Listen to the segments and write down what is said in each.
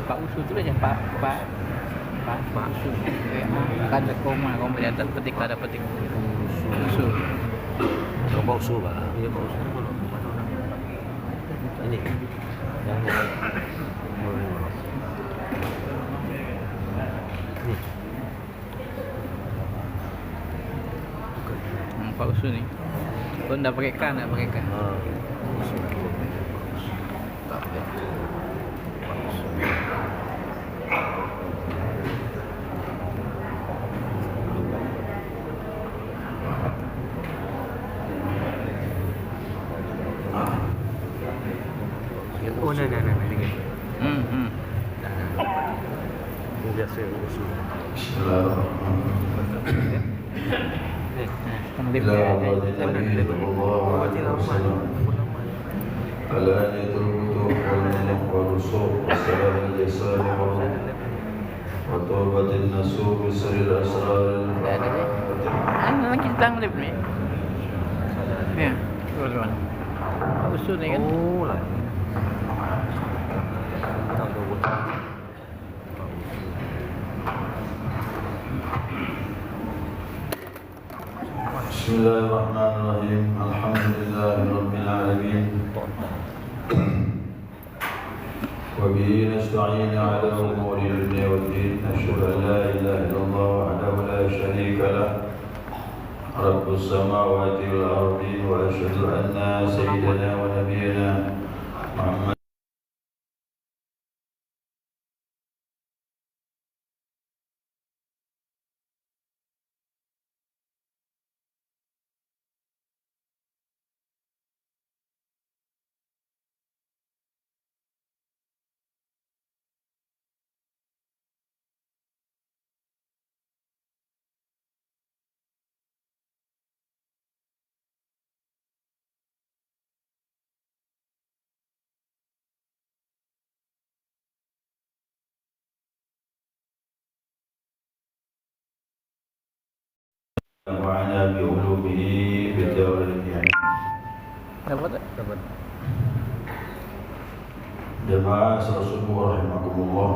Pak Usu tu aja Pak Usu. Kan ada koma di atas petik ada petik Usu. Coba usul lah. Iya Pak Usu kalau Ini. Yang ini. Pak Usu ni. Kau dah pakai kan, tak pakai kan? Tak pakai. oh nah dengan Ini biasa usul. الآن الوضوء والنظر والوصول والصلاة اليسار وتوبة النسوء بسر الأسرار الفاتحة. Memang kita tang boleh ni. Ya, tuan. Pak Usu ni kan. oh lah tahu dah buat بسم الله الرحمن الرحيم الحمد لله رب العالمين وبه نستعين على أمور الدنيا والدين أشهد أن لا إله إلا الله وحده لا شريك له رب السماوات والأرض وأشهد أن سيدنا ونبينا محمد ونفعنا بعلومه في الدار الدنيا. Dapat tak? dapat Jemaah Rasulullah rahimakumullah.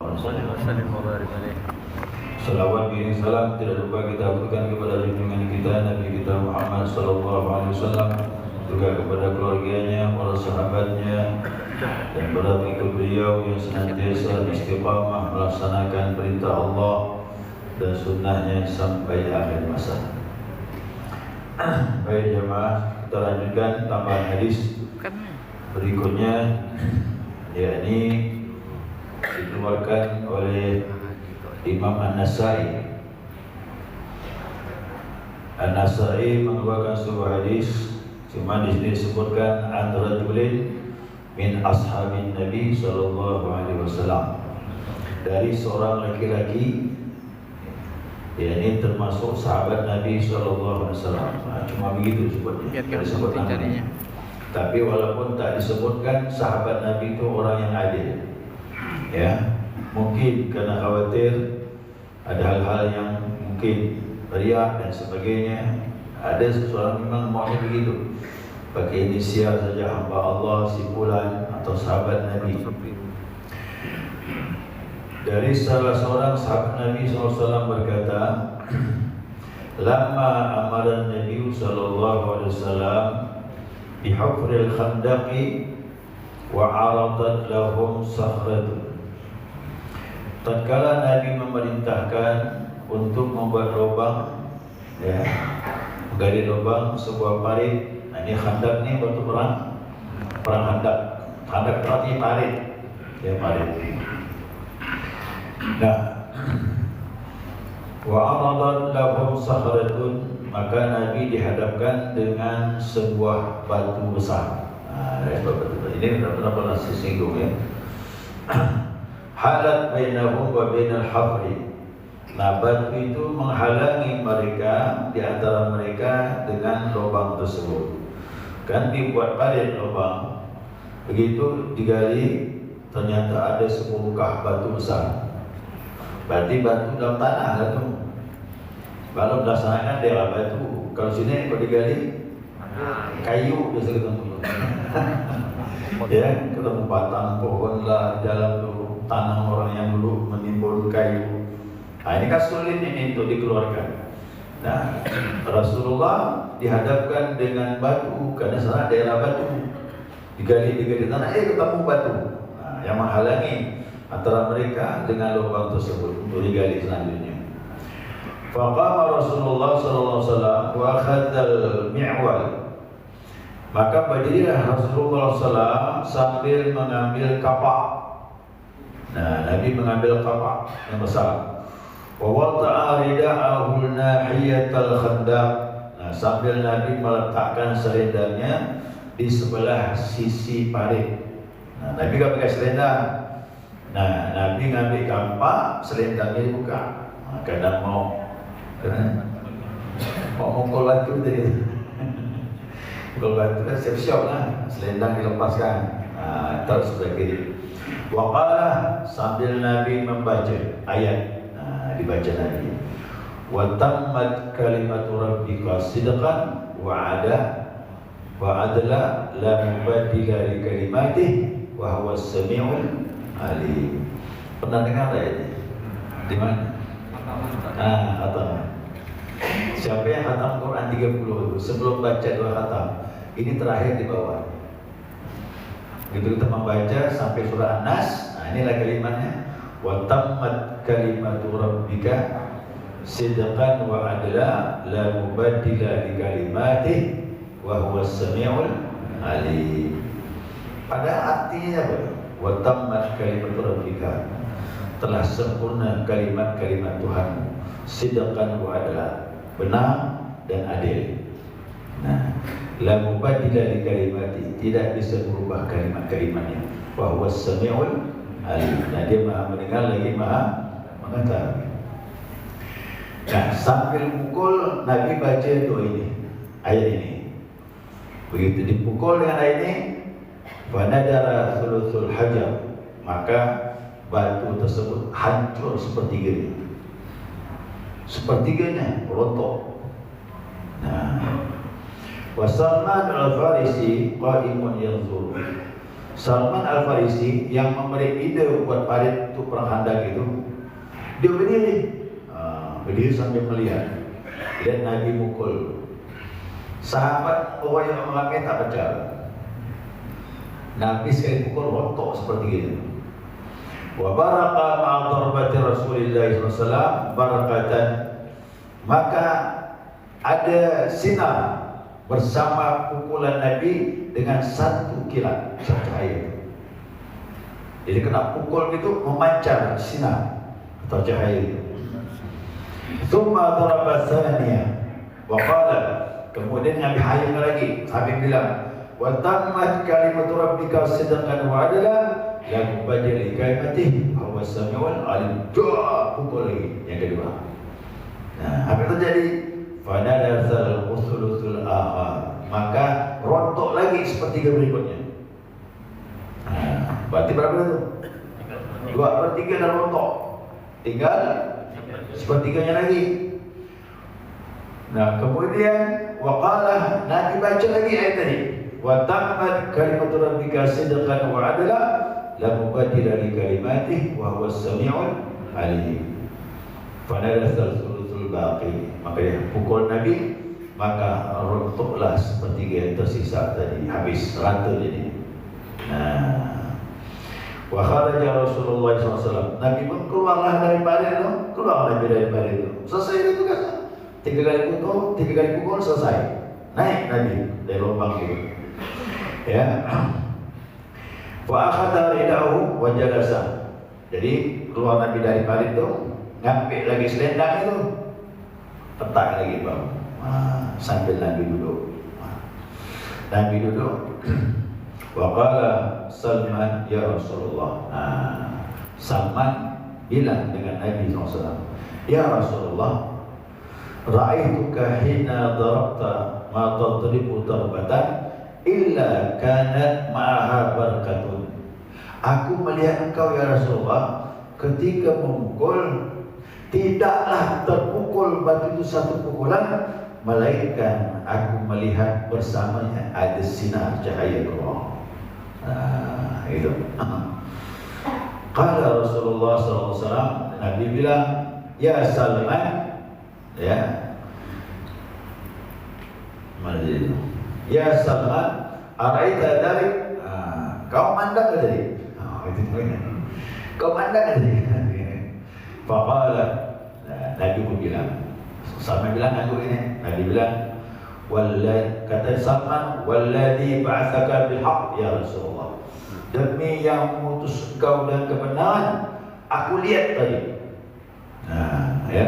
Wassalamualaikum warahmatullahi wabarakatuh. Salawat biring salam tidak lupa kita berikan kepada junjungan kita Nabi kita Muhammad sallallahu alaihi wasallam, juga kepada keluarganya, para sahabatnya dan para pengikut beliau yang senantiasa istiqamah melaksanakan perintah Allah dan sunnahnya sampai akhir masa. Baik jemaah, kita lanjutkan tambahan hadis berikutnya, yakni dikeluarkan oleh Imam An-Nasai. An-Nasai mengeluarkan sebuah hadis, cuma di sini disebutkan an rajulin min ashabin Nabi sallallahu alaihi wasallam, dari seorang laki-laki, yakni termasuk sahabat Nabi sallallahu alaihi wasallam. Cuma begitu sebutnya, tidak disebut namanya. Tapi walaupun tak disebutkan, sahabat Nabi itu orang yang adil. Ya, mungkin karena khawatir ada hal-hal yang mungkin riak dan sebagainya. Ada seseorang memang maunya begitu, pakai inisial saja, hamba Allah si fulan atau sahabat Nabi. Dari salah seorang sahabat Nabi SAW berkata, lama amaran Nabi SAW bihufril khandaqi wa aradat lahum sakhratu. Tatkala Nabi memerintahkan untuk membuat lubang, ya, menggali lubang sebuah parit. Ini khandaq ni waktu perang khandaq. Khandak itu artinya parit. Ya, parit. Nah, wa aradat lahum sakhratun, maka Nabi dihadapkan dengan sebuah batu besar. Ini benar-benar pernah singgung ya. Halat bainahum wa bainal hafri. Nah, batu itu menghalangi mereka, di antara mereka dengan lubang tersebut. Kan dibuat parit lubang, begitu digali ternyata ada sebongkah batu besar. Berarti batu dalam tanah lah tu. Kalau melaksanakan daerah batu, kalau sini kalau digali kayu biasa ketemu. Ya, ketemu batang pohon lah dalam tu, tanah orang yang dulu menimbun kayu. Nah, ini kan sulit ini untuk dikeluarkan. Nah, Rasulullah dihadapkan dengan batu karena sana daerah batu. Digali tanah, ketemu batu. Nah, yang menghalangi antara mereka dengan lubang tersebut untuk digali selanjutnya. Faqama Rasulullah sallallahu alaihi wasallam wa akhadhal mi'wal. Maka berdirilah Rasulullah SAW sambil mengambil kapak. Nah, Nabi mengambil kapak yang besar. Wa wada'a rida'ahu nahiyatal khandaq. Nah, sambil Nabi meletakkan selendangnya di sebelah sisi parit. Nah, Nabi kan pakai selendang. Nah, Nabi ngambil kampak, selendangnya dibuka. Nah, kadang mau mukul batu tadi. Mukul batu kan siap-siap lah, selendang dilepaskan. Nah, terus sebelah kiri. Waqala, sambil Nabi membaca ayat. Nah, dibaca Nabi. Wa tammat kalimatu rabbika sidqan wa adla la mubaddila li kalimatihi wa huwa as-sami'ul alim. Pernah dengar ayat ini? Di mana? Khatam. Siapa yang khatam Quran 30 itu sebelum baca 2 khatam, ini terakhir di bawah. Begitu kita membaca sampai surah An-Nas, nah inilah kalimatnya. Wa tammat kalimatu rabbika sidqan wa adla la mubaddila li kalimatihi wa huwa as-sami'ul alim. Pada artinya apa? Wa tammat kalimatu rabbika, telah sempurna kalimat-kalimat Tuhanmu, sidqan wa adla, benar dan adil. Nah, la mubaddila li kalimati, tidak bisa berubah kalimat-kalimatnya. Wa huwa as-sami'ul alim. Nah, dia Maha mendengar lagi Maha mengetahui. Nah, sambil pukul Nabi baca doa ini, ayat ini. Begitu dipukul dengan ayat ini, fa nadara thuluthul hajar, maka batu tersebut hancur sepertiganya rontok. Nah, wa Salman al-Farisi qa'imun yanzur. Salman al-Farisi yang memberi ide buat parit untuk perang Khandaq itu, dia berdiri sambil melihat. Lihat Nabi mukul. Sahabat orang yang memakai tak baca. Nabi sekali pukul rontok seperti itu. Wa baraka ma'a darbati Rasulillah SAW barakatan, maka ada sinar bersama pukulan Nabi dengan satu kilat cahaya. Jadi kena pukul itu memancar sinar atau cahaya itu. Thumma daraba tsaniyah wa qala, kemudian Nabi hayang lagi sambil bilang, wa tammat kalimatu rabbika sidqan wa adla la mubaddila li kalimatihi wa huwa as-sami'ul alim. Pukul lagi yang kedua. Nah, apa yang terjadi? Fanadatsal usulusul akhar, maka rontok lagi sepertiga berikutnya. Nah, berarti berapa itu? 2/3 dah rontok, tinggal sepertiganya lagi. Nah, kemudian waqala, Nabi baca lagi ayat tadi, wa tammat kalimatu rabbika sidqan wa adla la mubaddila li kalimatihi wa huwa as-sami'ul alim. Fanadatsal thuluthul baqi, maka dia pukul Nabi, maka rontoklah sepertiga yang tersisa tadi, habis rata jadi. Nah, wa kharaja Rasulullah SAW, Nabi pun keluarlah dari parit itu, keluar Nabi dari parit itu. Selesai itu tugasnya. 3 kali pukul selesai. Naik Nabi dari lubang itu. Ya. Fa akhadha ridahu wa jalasa. Jadi keluar Nabi dari parit tu, ngambil lagi selendang itu, letak lagi bawah. Sambil Nabi duduk. Nabi duduk. Wa qala Salman ya Rasulullah. Salman bilang dengan Nabi SAW, ya Rasulullah, ra'aituka hina darabta ma tadribu darbatan illa kanat ma'aha barakatun. Aku melihat engkau ya Rasulullah ketika memukul, tidaklah terpukul batu itu satu pukulan, melainkan aku melihat bersamanya ada sinar cahaya Allah. Itu. Qala Rasulullah SAW, Nabi bilang, ya Salman, ya, mana dia itu? Ya Salman, araita dari, kau mandang ke tadi? Kau mandang ke tadi? Faqala, Nabi pun bilang, Salman bilang aku ini, Nabi bilang, kata Salman, walladhi ba'athaka bilhaq ya Rasulullah, demi yang mengutus engkau dengan kebenaran, aku lihat tadi. Ya,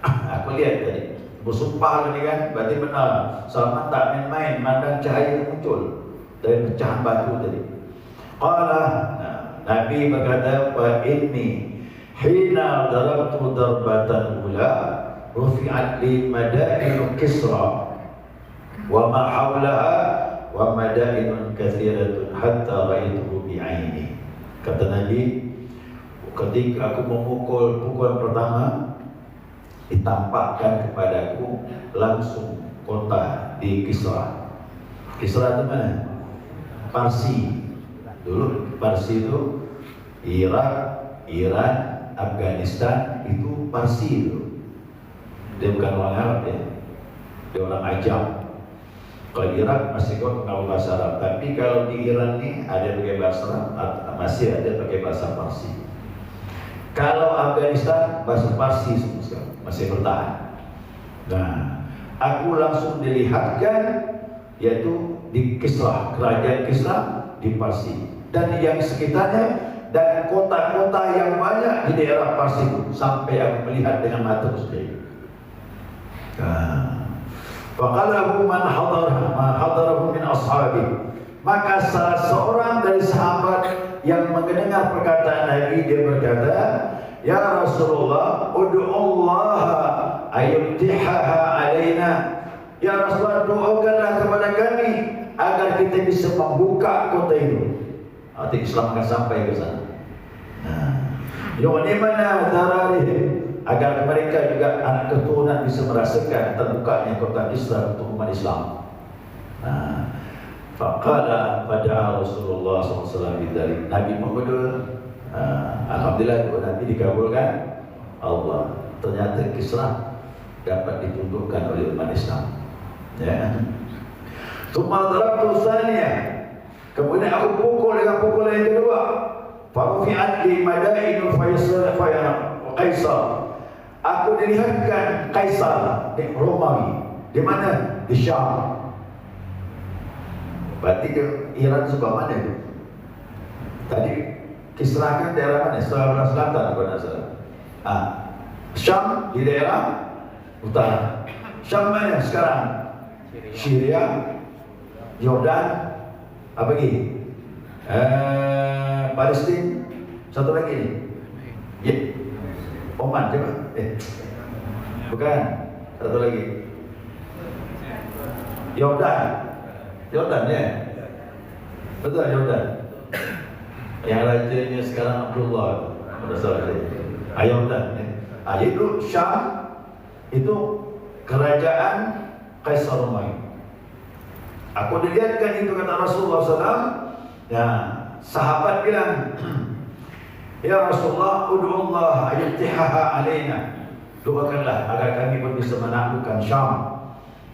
aku lihat tadi. Bersumpah ni kan, berarti benar. Salman tak main-main mandang cahaya yang muncul dari pecahan batu tadi. Qala, Nabi berkata, wa inni hina darabtu darbatan ula rufi'at li madain Kisra wa ma hawlaha wa madainun kathiratun hatta ra'ituhu bi'aini. Kata Nabi, ketika aku memukul pukulan pertama, ditampakkan kepadaku langsung kota di Kisra. Kisra itu mana? Parsi. Dulu Parsi itu Irak, Iran, Afghanistan, itu Parsi itu. Dia bukan orang Arab ya. Dia orang Ajam. Kalau Irak masih kau tahu bahasa Arab, tapi kalau di Iran ni ada pakai bahasa Arab, masih ada pakai bahasa Parsi. Kalau Afghanistan bahasa Parsi semua masih bertahan. Nah, aku langsung dilihatkan yaitu di Kisra, kerajaan Kisra di Parsi dan yang sekitarnya dan kota-kota yang banyak di daerah Parsi itu, sampai aku melihat dengan mata sendiri. Faqalahu man hadarahu min ashabi. Maka salah seorang dari sahabat yang mendengar perkataan Nabi, dia berkata, ya Rasulullah, ud'ullaha ayyutihaha alaina. Ya Rasulullah, doakanlah kepada kami agar kita bisa membuka kota itu. Arti Islam akan sampai ke sana. Yu'nimana dararihim, agar mereka juga anak keturunan bisa merasakan terbukanya kota Islam untuk umat Islam. Faqala pada Rasulullah SAW bidalik. Nabi berdoa. Alhamdulillah doa Nabi dikabulkan Allah. Ternyata Kisra dapat ditundukkan oleh umat Islam. Ya. Tsumma darabtu tsaniyah. Kemudian aku pukul dengan pukulan yang kedua. Farufi'at li madain Faisal Kaisar. Aku dilihatkan Kaisar di Romawi. Di mana? Di Syam. Berarti ke Iran sebelah mana itu? Tadi Kisra kan daerah mana? Sebelah selatan kalau tidak salah. Syam di daerah utara. Syam mana sekarang? Syria, Yordan, apa lagi? Palestina, satu lagi ni. Ya. Oman coba. Bukan. Satu lagi. Yordan. Yordan ya. Betul Yordan. Yang rajanya sekarang Abdullah. Yordan ya. Itu Syam, itu kerajaan Kaisar Romawi. Aku dilihatkan itu kata Rasulullah SAW. Ya, sahabat bilang, ya Rasulullah, ud'ullah ayyutihaha alaina. Doakanlah agar kami pun bisa menaklukkan Syam.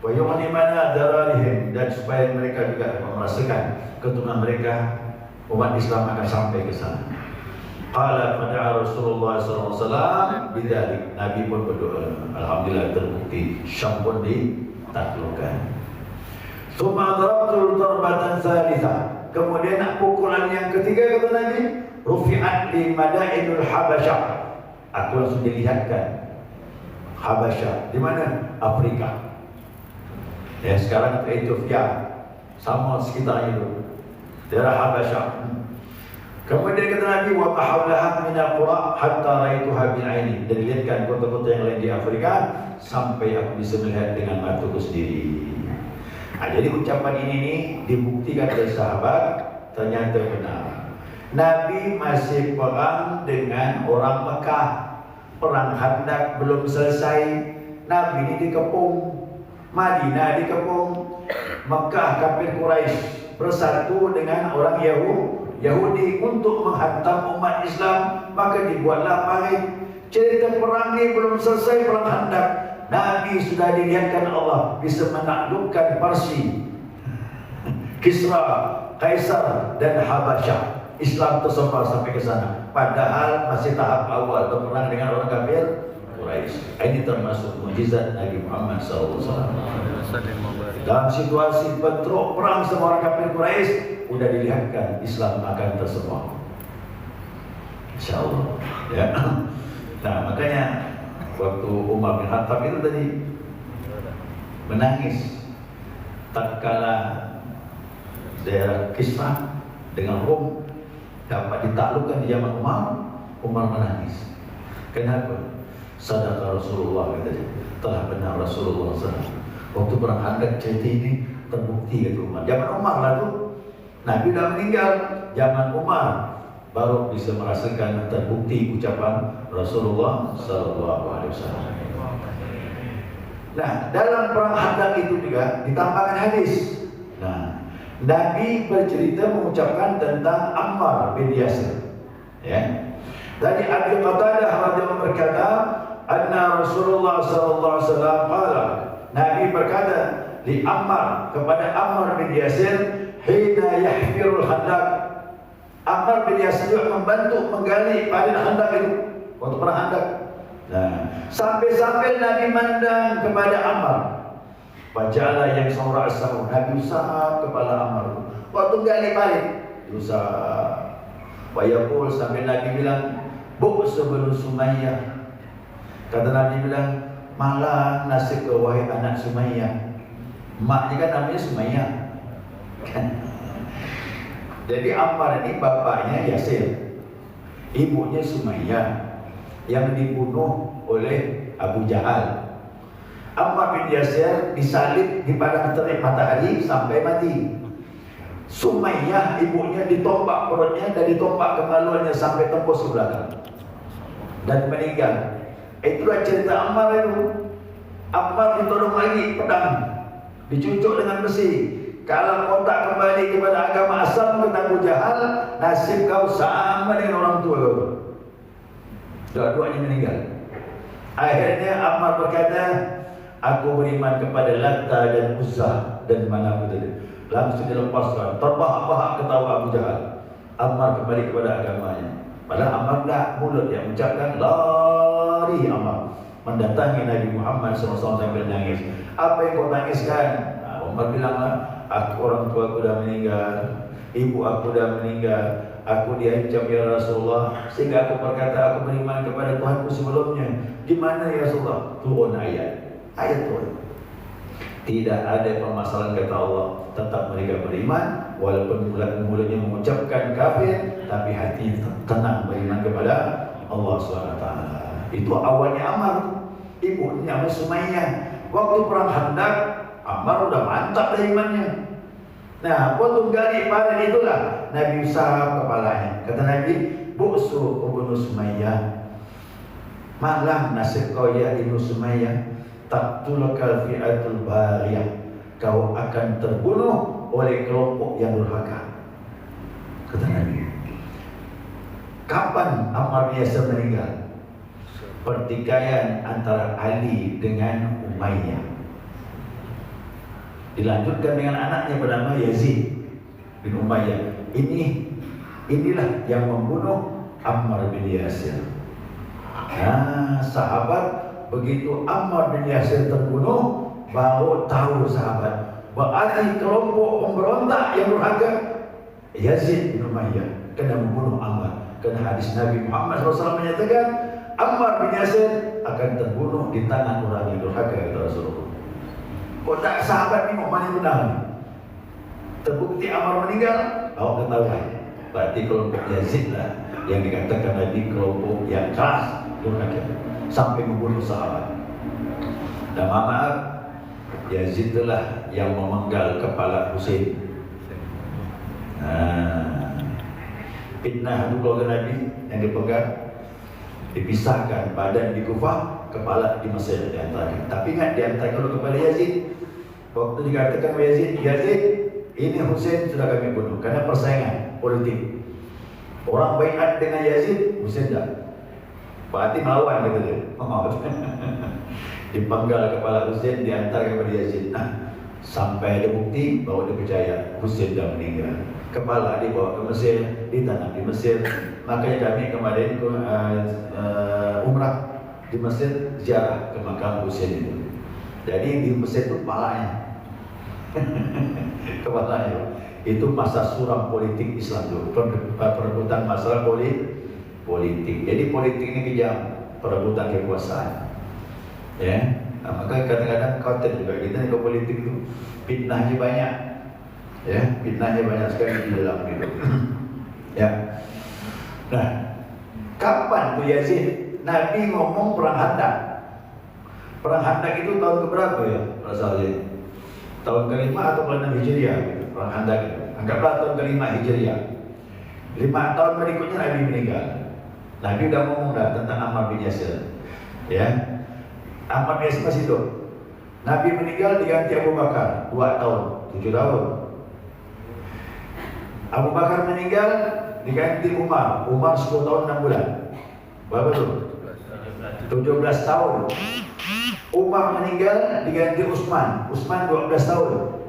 Wa yu'nimana dararihim, dan supaya mereka juga merasakan keturunan mereka, umat Islam akan sampai ke sana. Qala fada'a Rasulullah SAW bidzalik. Nabi pun berdoa. Alhamdulillah terbukti Syam pun ditaklukkan. Tsumma darabtu darbatan tsalitsah. Kemudian nak pukulan yang ketiga kata Nabi, rufi'at li madainul Habasyah. Aku langsung dilihatkan Habasyah. Di mana? Afrika. Ya, sekarang Ethiopia, sama sekitar itu. Daerah Habasyah. Kemudian kata Nabi, wa mahawlaha min al-qura hatta raituha bil aini. Dan dilihatkan kota-kota yang lain di Afrika sampai aku bisa melihat dengan mataku sendiri. Jadi ucapan ini nih dibuktikan oleh sahabat, ternyata benar. Nabi masih perang dengan orang Mekah. Perang Khandaq belum selesai. Nabi ini dikepung. Madinah dikepung. Mekah kafir Quraisy bersatu dengan orang Yahudi untuk menghantam umat Islam. Maka dibuatlah parit. Cerita perang ini belum selesai, perang Khandaq. Nabi sudah dilihatkan Allah bisa menaklukkan Parsi, Kisra, Kaisar dan Habasyah. Islam tersebar sampai ke sana. Padahal masih tahap awal berperang dengan orang kafir Quraisy. Ini termasuk mukjizat Nabi Muhammad SAW. Dalam situasi bentrok perang sama orang kafir Quraisy, sudah dilihatkan Islam akan tersebar. InsyaAllah. Ya. Nah, makanya waktu Umar bin Khattab itu tadi menangis tatkala daerah Kisra dengan Rom dapat ditaklukkan di zaman Umar menangis. Kenapa? Sadaqah Rasulullah katanya. Telah benar Rasulullah SAW. Waktu perang Khandaq cerita ini terbukti kata Umar. Zaman Umar lah tu, Nabi dah meninggal. Zaman Umar baru bisa merasakan terbukti ucapan Rasulullah SAW. Nah, dalam perang Khandaq itu juga ditambahkan hadis. Nah, Nabi bercerita mengucapkan tentang Ammar bin Yasir. Ya. Dari Abi Qatadah radhiyallahu berkata, anna Rasulullah sallallahu alaihi wasallam qala, Nabi berkata li Ammar, kepada Ammar bin Yasir, hina yahfirul Khandaq. Ammar bin Yasir membantu menggali parit Khandaq itu waktu perang Khandaq. Nah, sampai-sampai Nabi mandang kepada Ammar. Bacalah yang surah as-samu. Nabi usap kepala Ammar. Waktu gali parit, usap. Wayaqul, sampai Nabi bilang, bu'sa bin Sumayyah. Kata Nabi bilang, malah nasib ke wahai anak Sumayyah. Maknya kan namanya Sumayyah. Jadi Ammar ini bapaknya Yasir, ibunya Sumayyah yang dibunuh oleh Abu Jahal. Ammar bin Yasir disalib di padang terik matahari sampai mati. Sumayyah ibunya ditombak perutnya dan ditombak kemaluannya sampai tembus ke belakang dan meninggal. Itulah cerita Ammar itu. Ammar ditolong lagi pedang, dicucuk dengan besi. Kalau kau tak kembali kepada agama asal kata Abu Jahal, nasib kau sama dengan orang tua kau. Dua-duanya meninggal. Akhirnya Ammar berkata, aku beriman kepada Lata dan Uzza dan mana pun tadi. Langsung dilepaskan. Terbahak-bahak ketawa Abu Jahal. Ammar kembali kepada agamanya. Padahal Ammar dah mulut yang mengucapkan lari Ammar mendatangi Nabi Muhammad SAW sambil nangis. Apa yang kau tangiskan? Ammar bilanglah, orang tua aku dah meninggal, ibu aku dah meninggal, aku diancam ya Rasulullah, sehingga aku berkata aku beriman kepada Tuhanku sebelumnya. Di mana ya Rasulullah? Turun ayat turun. Tidak ada permasalahan kata Allah, tetap mereka beriman walaupun mulanya mengucapkan kafir, tapi hati tenang beriman kepada Allah SWT. Itu awalnya Ammar. Ibunya namanya Sumayyah. Waktu perang Khandaq, Ammar udah mantap dah imannya. Nah, waktu gali parit itulah Nabi usap kepalanya. Kata Nabi, bu'su ibnu Sumayyah, malah nasib kau ya ibnu Sumayyah, taqtulukal fi'atul bariyah, kau akan terbunuh oleh kelompok yang durhaka. Kata Nabi. Kapan Ammar bin Yasir meninggal? Pertikaian antara Ali dengan Umayyah. Dilanjutkan dengan anaknya bernama Yazid bin Umayyah. Inilah yang membunuh Ammar bin Yasir. Nah, sahabat begitu Ammar bin Yasir terbunuh, baru tahu sahabat berarti kelompok pemberontak yang durhaka Yazid bin Umayyah kena membunuh Ammar. Kerana hadis Nabi Muhammad SAW menyatakan Ammar bin Yasir akan terbunuh di tangan orang yang durhaka, kata Rasulullah. Kok tak sahabat ni mana yang benar ni? Terbukti Ammar meninggal, awak ketahuan. Berarti kelompok Yazid lah yang dikatakan Nabi kelompok yang keras, durhaka, sampai membunuh sahabat. Dan maaf, Yazid itulah yang memenggal kepala Husain. Fitnah itu keluarga Nabi yang dipegang, dipisahkan badan di Kufah, kepala di Mesir diantarkan. Tapi ingat, diantarkan dulu kepada Yazid. Waktu dikatakan kepada Yazid, ini Husain sudah kami bunuh kerana persaingan politik. Orang baiat dengan Yazid, Husain tak. Berarti melawan, kata dia. Dipenggal kepala Husain, diantarkan kepada Yazid. Sampai ada bukti bahawa dia percaya Husain dah meninggal. Kepala dibawa ke Mesir, ditanam di Mesir. Makanya kami kemarin umrah di Mesir, ziarah ke makam Husain itu. Jadi di Mesir itu kepalanya. Kepalanya. Itu masa suram politik Islam itu, perebutan masalah politik. Jadi politik ini kejam, perebutan kekuasaan. Ya, maka kadang-kadang khawatir juga kita ni ke politik itu fitnahnya banyak. Ya, fitnahnya banyak sekali di dalam itu. Ya. Nah, kapan tu Yazid? Nabi ngomong perang Khandaq. Perang Khandaq itu tahun keberapa ya? Rasulullah? Tahun ke-5 atau ke-6 Hijriah gitu. Perang Khandaq itu. Anggaplah tahun ke-5 Hijriah. 5 tahun berikutnya Nabi meninggal. Nabi dah ngomong dah tentang Ammar bin Yasir. Ya. Ammar bin Yasir masih hidup. Nabi meninggal diganti Abu Bakar 2 tahun, 7 tahun. Abu Bakar meninggal diganti Umar 10 tahun 6 bulan. Berapa tu? 17 tahun. Umar meninggal diganti Utsman 12 tahun.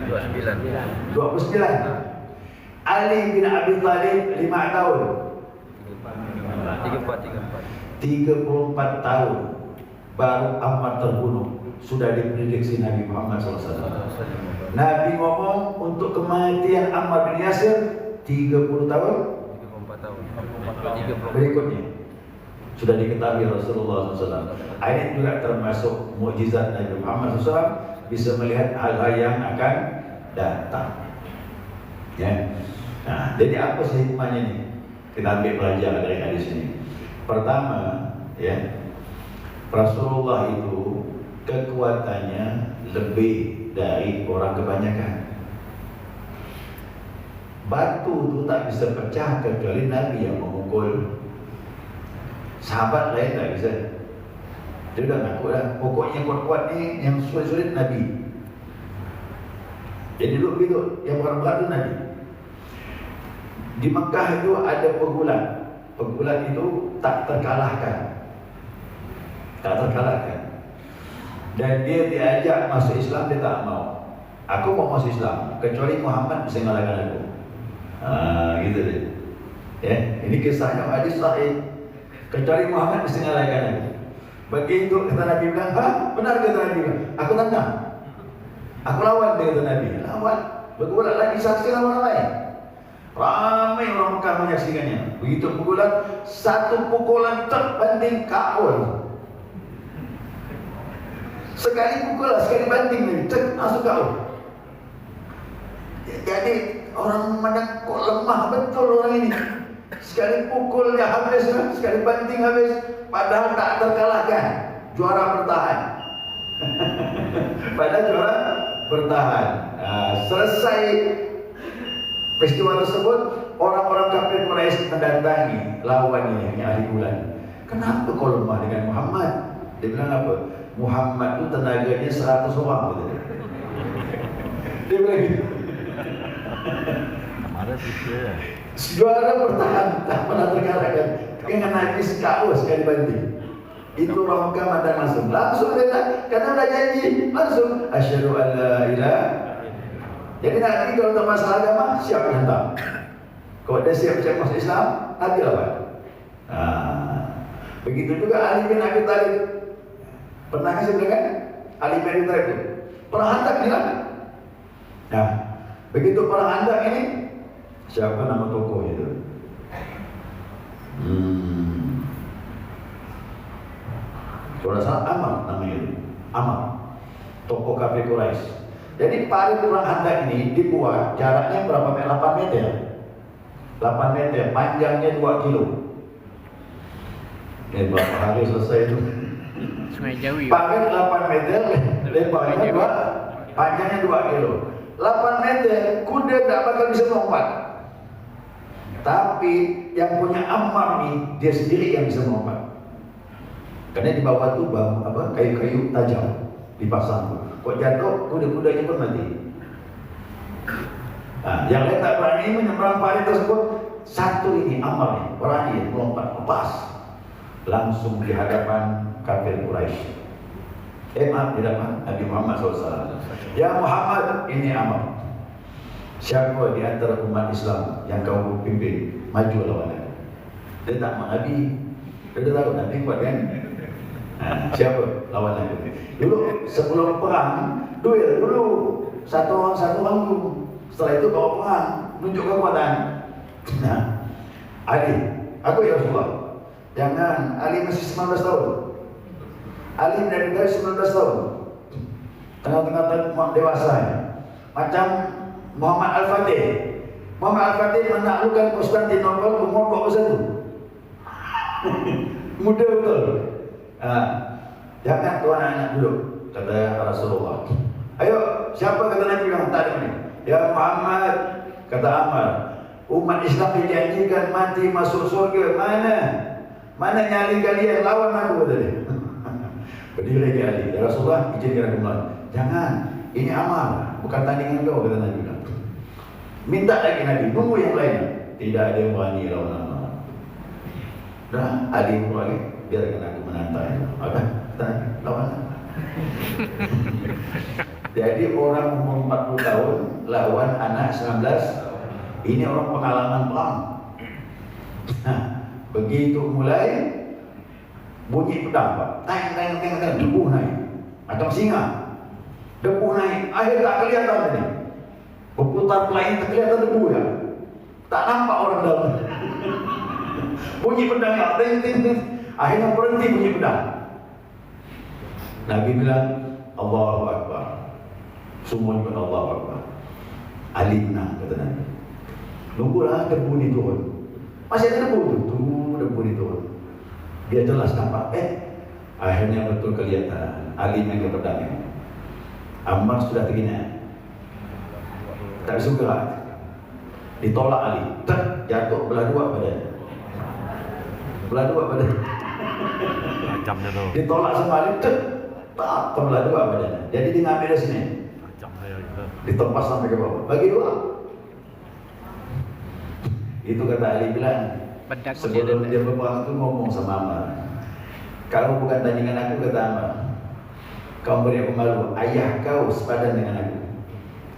29. Ali bin Abi Thalib 5 tahun. 34 tahun baru Ammar terbunuh. Sudah diprediksi Nabi Muhammad SAW. Nabi ngomong untuk kematian Ammar bin Yasir 30 tahun, 34 tahun. berikutnya sudah diketahui Rasulullah SAW. Ini juga termasuk mukjizat Nabi Muhammad SAW, bisa melihat hal-hal yang akan datang. Ya. Nah, jadi apa sih hikmahnya ini? Kita ambil pelajaran dari hadis ini. Pertama, ya, Rasulullah itu kekuatannya lebih dari orang kebanyakan. Batu itu tak bisa pecah kecuali Nabi yang memukul. Sahabat lain tak bisa. Dia dah ngaku dah, pokoknya kuat-kuat ni yang sulit-sulit Nabi. Jadi dulu begitu, yang berat-berat itu Nabi. Di Mekah itu ada pegulat. Pegulat itu tak terkalahkan. Dan dia diajak masuk Islam, dia tak mau. Aku mau masuk Islam, kecuali Muhammad bisa mengalahkan aku. Gitu deh. Ya, ini kisahnya hadis sahih. Kecuali Muhammad bisa mengalahkan aku. Begitu kata Nabi bilang, benar kata Nabi bilang, aku tantang. Aku lawan dia kata Nabi. Lawan. Bergulat lagi saksi lawan lain. Ramai orang Mekah menyaksikannya. Begitu pukulan, satu pukulan terbanding kaul. Sekali pukul, sekali banding ni, cek masuk kaul. Jadi orang memandang kok lemah betul orang ini. Sekali pukul dia habis, sekali banding habis. Padahal tak terkalahkan. Juara bertahan. Padahal juara bertahan. Selesai peristiwa tersebut, orang-orang kafir Quraisy mendatangi lawannya yang ahli bulan. Kenapa kau lemah dengan Muhammad? Dia bilang apa? Muhammad itu tenaganya 100 orang gitu. Dia bilang gitu. Mana sih dia? Juara bertahan, tak pernah terkalahkan. Dengan Nabi sekali banding. Itu orang Mekah mandang langsung dia karena dah janji langsung asyhadu an la ilaha. Jadi Nabi kalau tak masalah agama siap hantar. Kalau dia siap masuk Islam, Nabi lawan. Begitu juga Ali bin Abi Thalib. Pernah kasih bilang kan? Ali bin Abi Thalib itu pernah hantar dia. Nah, Begitu perang Khandaq ini, siapa nama tokoh itu? Kalau salah Ammar namanya itu. Ammar, tokoh kafir Quraisy. Jadi parit perang Khandaq ini dibuat jaraknya berapa meter? 8 meter. 8 meter, panjangnya 2 kilo. Berapa hari selesai itu? Sungai Jawi. Parit 8 meter, lebarnya 2, panjangnya 2 kilo. 8 meter, kuda tak bakal bisa melompat. Tapi yang punya Ammar nih, dia sendiri yang bisa melompat. Karena di bawah tuh kayu-kayu tajam dipasang. Kok jatuh, kuda-kudanya pun mati. Nah, yang lain tak berani menyeberang parit tersebut. Satu ini Ammar nih, berani melompat, lepas. Langsung di hadapan kafir Quraisy. Maaf, di hadapan Nabi Muhammad SAW. Ya Muhammad, ini Ammar. Siapa di antara umat Islam yang kau pimpin, maju lawan aku. Dia tak mau Nabi. Dia tahu Nabi kuat kan? Siapa lawan aku? Dulu sebelum perang, duel dulu. Satu orang dulu. Setelah itu bawa perang, nunjuk kekuatan. Nah, Ali, aku ya Rasulullah. Jangan, Ali masih 19 tahun. Ali dari 19 tahun. Tengah-tengah dewasa ya. Macam Muhammad Al-Fatih. Muhammad Al-Fatih menaklukkan Konstantinopel umur 21. Muda betul. Jangan tuan anak dulu, kata Rasulullah. Ayo, siapa kata Nabi yang tadi ini? Ya Muhammad, kata Ammar. Umat Islam dijanjikan mati masuk surga. Mana nyali kalian, lawan aku, kata dia. Berdiri lagi Ali. Ya Rasulullah, izinkan aku melawan. Jangan, ini Ammar, bukan tandingan kau, kata Nabi. Minta lagi Nabi, tunggu yang lain. Tidak ada yang berani lawan Ammar. Dah, Ali lagi, biarkan aku menantai. Apa? Tanya, lawan. Jadi orang umur 40 tahun lawan anak 19. Ini orang pengalaman perang. Nah, begitu mulai bunyi pedang, Pak. Teng, debu naik. Macam singa. Debu naik, akhir tak kelihatan tadi. Berputar lain tak kelihatan debu ya. Tak nampak orang dalam. Bunyi pedang ya, ting. Akhirnya berhenti bunyi pedang. Nabi bilang, Allahu Akbar. Semua pun Allahu Akbar. Ali menang, kata Nabi. Nunggulah debu ni turun. Masih ada debu tu, debu ni turun. Dia jelas nampak. Akhirnya betul kelihatan Ali main ke pedangnya. Ammar sudah tergina. Tak bisa gerak. Ditolak Ali. Jatuh belah dua badannya. Belah dua badannya. Macamnya tu. Ditolak sama Ali. Tak terbelah dua badannya. Jadi dia ngambil dari sini. Macamnya juga. Ditempas sampai ke bawah. Bagi dua. Itu kata Ali bilang. Sebelum dia berperang itu ngomong sama Ammar. Kau bukan tandingan aku, kata Ammar. Kau beri aku malu. Ayah kau sepadan dengan aku.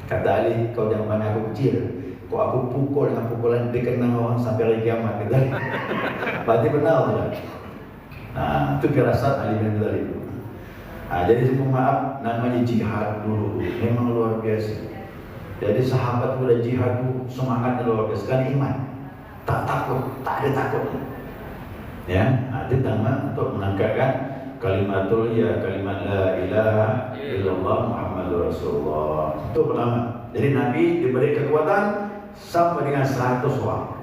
Kata Ali, kau jangan pandang aku kecil. Kau aku pukul dengan pukulan dikenang orang sampai hari kiamat. Kata. Berarti benar tu. Nah, itu firasat Ali bin Abi Thalib. Jadi semua maaf, namanya jihad dulu memang luar biasa. Jadi sahabat udah jihad tu semangatnya luar biasa. Kan iman, tak takut, tak ada takut. Ya, itu nama untuk menangkapkan kalimatul ya, kalimat la ilaha illallah Muhammadur Rasulullah. Itu pertama. Jadi Nabi diberi kekuatan sampai dengan 100 orang.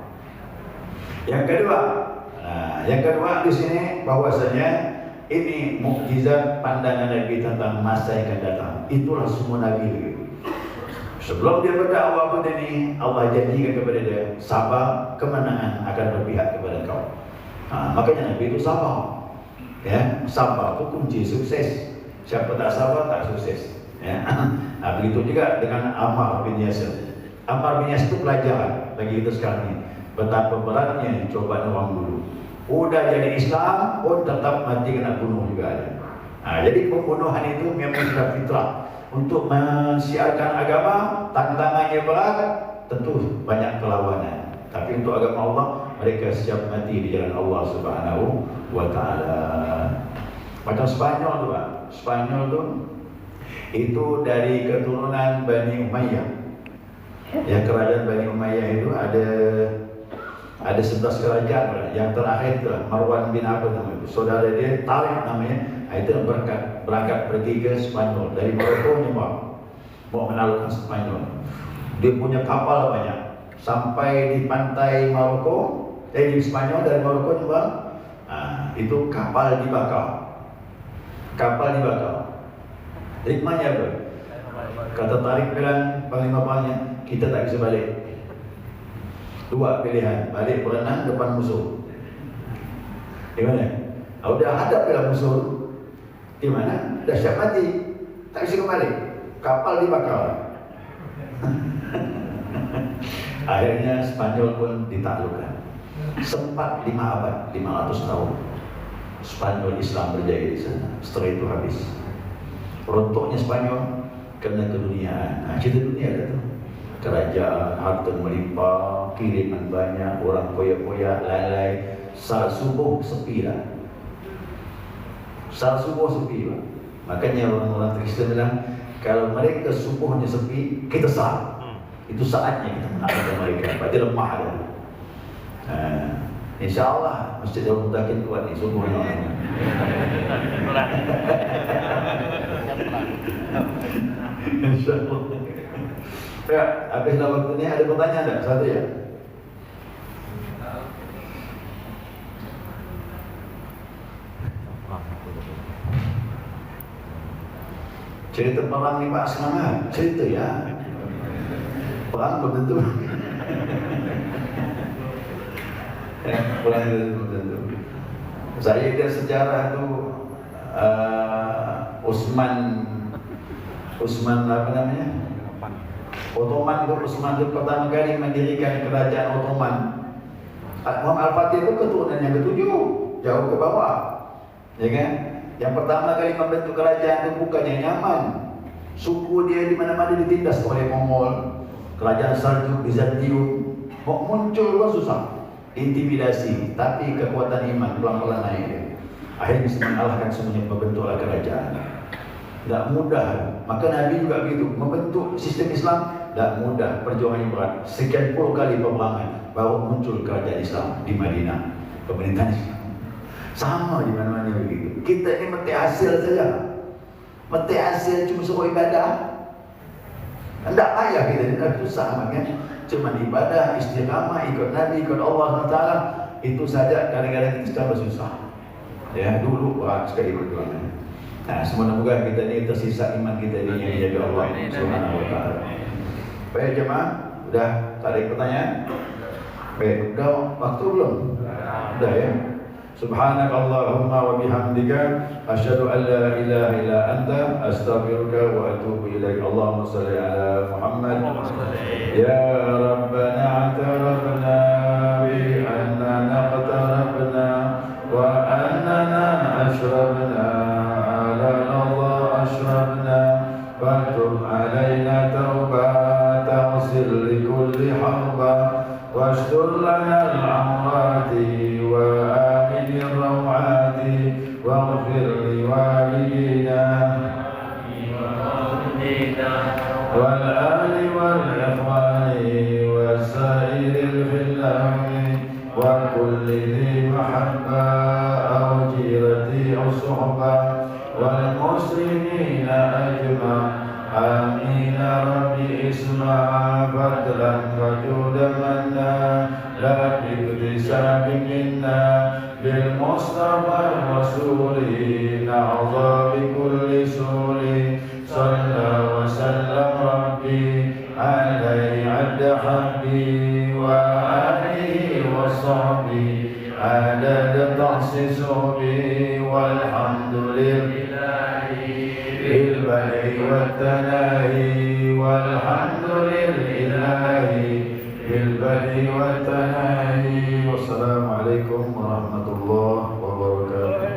Yang kedua di sini bahwasanya ini mukjizat pandangan Nabi tentang masa yang akan datang. Itulah semua Nabi. Sebelum dia berdakwah pun ini Allah janjikan kepada dia sabar, kemenangan akan berpihak kepada kau. Makanya Nabi itu sabar. Ya, sabar itu kunci sukses. Siapa tak sabar tak sukses. Ya. Begitu juga dengan Ammar bin Yasir. Ammar bin Yasir itu pelajaran bagi kita sekarang ini. Betapa beratnya cobaan orang dulu. Udah jadi Islam pun tetap mati kena bunuh juga ada. Jadi pembunuhan itu memang sudah fitrah. Untuk mensiarkan agama, tantangannya berat, tentu banyak perlawanan. Tapi untuk agama Allah, mereka siap mati di jalan Allah Subhanahu wa Ta'ala. Macam Spanyol tu, Pak. Spanyol tu itu dari keturunan Bani Umayyah. Yang kerajaan Bani Umayyah itu ada 11 kerajaan. Yang terakhir itu Marwan bin apa namanya, saudara dia Tariq namanya. Itu berangkat pergi ke Spanyol dari Maroko mau menaklukkan Spanyol. Dia punya kapal banyak sampai di pantai Maroko, di Spanyol dari Maroko nyoba. Itu kapal dibakar. Hikmahnya apa? Kata Tariq bilang panglima-panglima, kita tak bisa balik. Dua pilihan, balik berenang depan musuh. Di mana? Udah hadap dengan musuh. Di mana? Dah siap mati. Tak bisa kembali. Kapal dibakar. Akhirnya Spanyol pun ditaklukkan. Sempat 5 abad, 500 tahun Spanyol Islam berjaya di sana. Setelah itu habis. Rontoknya Spanyol karena keduniaan. Cerita dunia ada tu. Kerajaan, harta melimpah, kiriman banyak, orang koyak-koyak, lalai. Saat subuh sepi lah. Makanya orang-orang Kristen bilang, kalau mereka subuhnya sepi, kita sah. Itu saatnya kita menangkap mereka. Berarti lemah dah. InsyaAllah Masjid Darul Mutakin kuat ni subuhnya. InsyaAllah. Ya, habislah waktu ni. Ada pertanyaan tak? Satu ya. Cerita perang ni Pak semangat. Cerita ya. Perang belum tentu. Perang belum tentu. Saya lihat sejarah tu Utsman apa namanya? Ottoman tu, Utsman tu pertama kali mendirikan kerajaan Ottoman. Muhammad Al-Fatih itu keturunan yang ketujuh, jauh ke bawah. Ya kan? Yang pertama kali membentuk kerajaan itu bukan yang nyaman. Suku dia di mana-mana ditindas oleh Mongol. Kerajaan Seljuk, Bizantium. Mau muncul pun susah. Intimidasi, tapi kekuatan iman pelan-pelan naik. Akhirnya bisa mengalahkan semuanya, membentuklah kerajaan. Tak mudah. Maka Nabi juga begitu, membentuk sistem Islam tak mudah, perjuangannya berat. Sekian puluh kali peperangan baru muncul kerajaan Islam di Madinah, pemerintahan Islam. Sama di mana-mana begitu. Kita ini meti hasil saja. Meti hasil cuma suruh ibadah. Tak payah kita ni, tak susah makanya. Cuma ibadah, istiqamah, ikut Nabi, ikut Allah SWT. Itu saja kadang-kadang kita secara susah. Ya, dulu berat sekali perjuangan. Semoga kita ni tersisa iman kita ni yang dijaga Allah Subhanahu Wa Taala. Baik jemaah, sudah tak ada pertanyaan? Baik, dah waktu belum? Dah ya. Subhanakallahumma wa bihamdika asyhadu an la ilaha illa anta astaghfiruka wa atubu ilaik. Allahumma shalli ala Muhammad. Ya Rabbana atarafna bi annana qatarabna wa annana ashrabna ala Allah ashrabna fatub alaina tawbah taghsil li kulli harba washtur lana al-amrati wa الروعات واغفر لوالدينا والآل والإخوان والسائر الخلان وكل ذي محبة أو جيرة أو صحبة والمسلمين أجمع آمين ربي اسمع فضلا وجودا منا لا باكتساب منا بالمصطفى الرسول نعظى بكل سول صلى وسلم ربي عليه عد حبي وآله وصحبه عدد تخصيص بي والحمد لله بالبدء والتناهي والحمد لله بالبدء والتناهي والسلام عليكم ورحمة الله وبركاته.